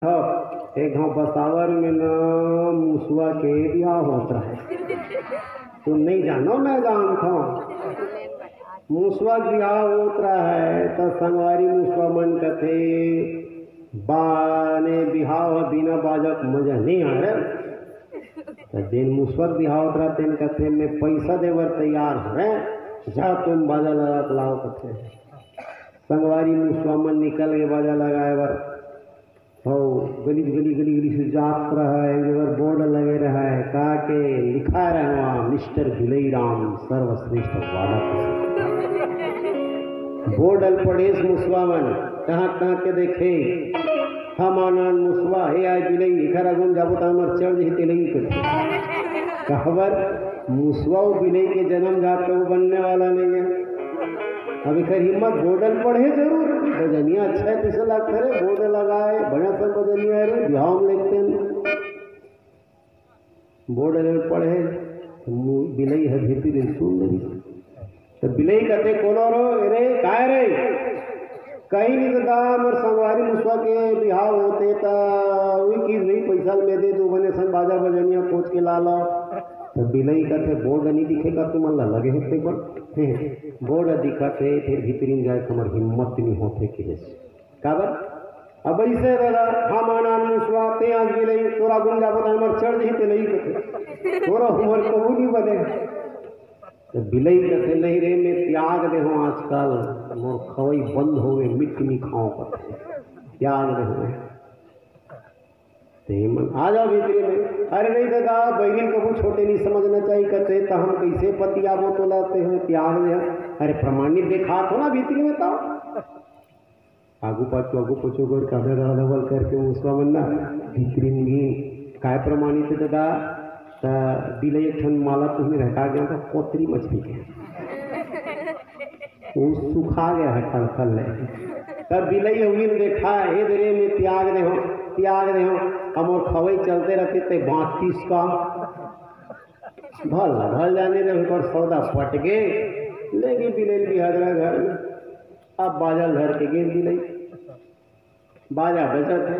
एक गाँव बसावर में न मुसवा के ब्याह होता है। तुम नहीं जानो, मैं जानता हूँ। मुसवा ब्याह होता है तो संगवारी मुसवा मन कथे बाने बिहाव बिना बाजक मजा नहीं आ रहा। दिन मुसवा बिहाव होता तेन कथे में पैसा देवर तैयार है, जा तुम बाजा लगा लाओ कथे। संगवारी मुसवा मन निकल के बाजा लगाए बर हो गली गली गली गली से जात रहा है, बोर्ड लगे रहा है, कहा के लिखा रहा मिस्टर भिलई राम सर्वश्रेष्ठ वादा। बोर्ड पड़ेस मुसवा मन कहाँ कहाँ के देखे हम आनंद मुसवा हे आए बिलई घर अगुन जाबो तो हमार चढ़ जी तेलई कर कहवर मुसवा बिलई के जन्म जात वो बनने वाला नहीं है। अभी खैर हिम्मत बोर्डल पढ़े जरूर, बजनिया अच्छा है पैसा लगता है, बोर्ड लगाए बढ़िया सब बजनिया है, बिहाव में लिखते हैं बोर्डल पढ़े बिलई है भीतर सुन रही तो बिलई कहते कोनो रो अरे काय रे कहीं नहीं तो मोर संगवारी मुसवा के बिहाव होते तो वही चीज वही पैसा में दे दो बने सन बाजा बजनिया कोच के ला लो। तो बिलई कहते बोर्ड नहीं दिखेगा तुम अल्लाह लगे होते पर बोर्ड दिखते फिर भीतरीन जाए तुम्हार हिम्मत नहीं होते कि काबर अब ऐसे दादा हम आनंद मुसवा ते आज बिलई तोरा गुन जा बता हमर चढ़ जीते नहीं कहते तोरा हमर कबू नहीं बने। तो बिलई कहते नहीं रे मैं त्याग दे हूँ आजकल मोर खवई बंद हो गए मिट नहीं खाओ करते त्याग दे हुए आ जाओ भीतरी में। अरे नहीं दादा बैरिन कबू छोटे नहीं समझना चाहिए कहते तो हम कैसे पतियाबो तो लाते हैं त्याग दे। अरे प्रमाणित देखा तो ना भीतरी में तो आगू पाछू गोर काबे डबल करके उसका बनना भीतरी में काय प्रमाणित है दादा बिलई एक ठन माला तुम्हें रहता गया तो पोतरी मछली के वो सुखा गया है खल खल तब बिलई हुई देखा हे दरे में त्याग दे हो हम और खवई चलते रहते थे 32 का भल जाने रहे पर सौदा पट गए लेकिन बिलई भी हाजरा घर में अब बाजा घर के गिर बिलई बाजा बजत है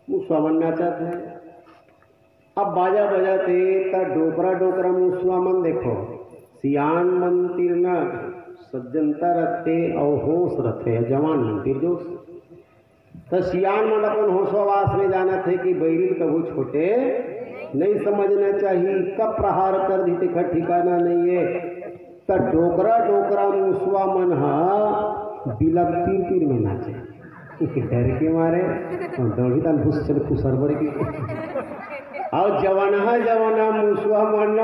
मुसवा मन नाचत है। अब बाजा बजाते तो डोकरा मुसवा मन देखो सियान मंदिर न सज्जनता रखते और होश रखते जवान मंदिर जो तो सियान मन अपन होशवास में जाना थे कि बैरिल कबू छोटे नहीं समझना चाहिए कब प्रहार कर दी का ठिकाना नहीं है। तो डोकरा मुसवा मन बिलक तीर में नाचे डर के मारे दौड़ी तन घुस चल खुसरबर की और जवाना मुसवा मन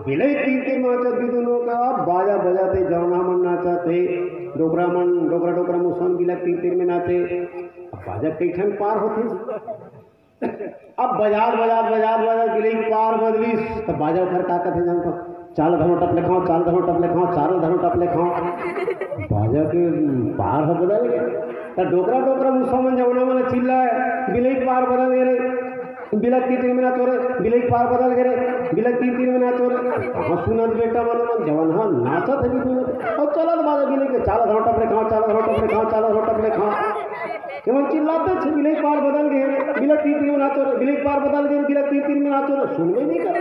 बिलई तीर नाचा दोनों का बाजा बजाते जवाना मन नाचा थे डोकरा मुसवा बिलक तीर में नाचे बाजा कैठन पार होते अब बाजार बिलई पार बदली तो बाजा उखर का कहते जानता चाल धनो टप ले खाओ चारों धनो टप ले खाओ बाजा के पार हो बदल गया। तो डोकरा मुसवा मन जवना मन चिल्ला बिलई पार बदल गए रे बिलक तीर में ना चोरे बिलई पार बदल गए बिलक तीर में ना चोरे हाँ सुनत बेटा मन जवन हाँ नाचत है और चलत बाजा बिलई के चाल धनो टप ले खाओ केवल चिल्लाते थे बिलई पार बदल गए बिलक तीर में ना चोरे बिलई पार बदल गए बिलक तीर में ना चोरे सुन में नहीं कर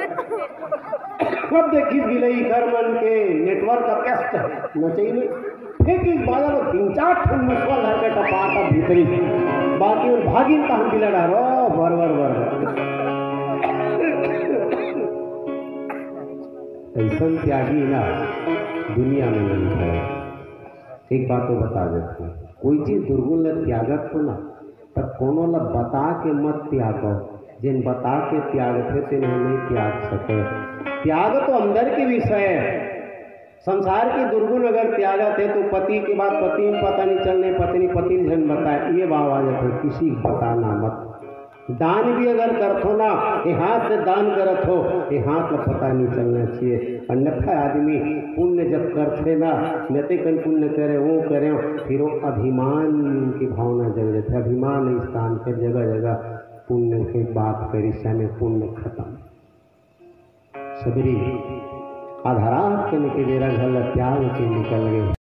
अब देखी बिलई घर मन के नेटवर्क का पेस्ट है न चाहिए फिर इस बाजा में 3-4 ठन मुसवा घर के टपाटा भीतरी बाकी और भागी का हम बिला डारो वर ऐसा त्यागी ना दुनिया में नहीं है। एक बात तो बता देते कोई चीज दुर्गुण त्यागत हो ना तब कोनो ला बता के मत त्यागो जिन बता के त्याग थे तेन नहीं त्याग सके। त्याग तो अंदर के विषय है। संसार के दुर्गुण अगर त्यागा थे तो पति के बाद पति में पता नहीं चलने पत्नी जन बताए ये भाव आ जाते किसी बताना मत। दान भी अगर करथो ना ये हाथ से दान करत हो ये हाथ का पता नहीं चलना चाहिए। अन्यथा आदमी पुण्य जब करते ना नते कन पुण्य करे वो करे फिर वो अभिमान की भावना जग जाते अभिमान स्थान पर जगह पुण्य की बात करी में पुण्य खत्म सबरी आधारा के निकल घर त्याग के निकल गए।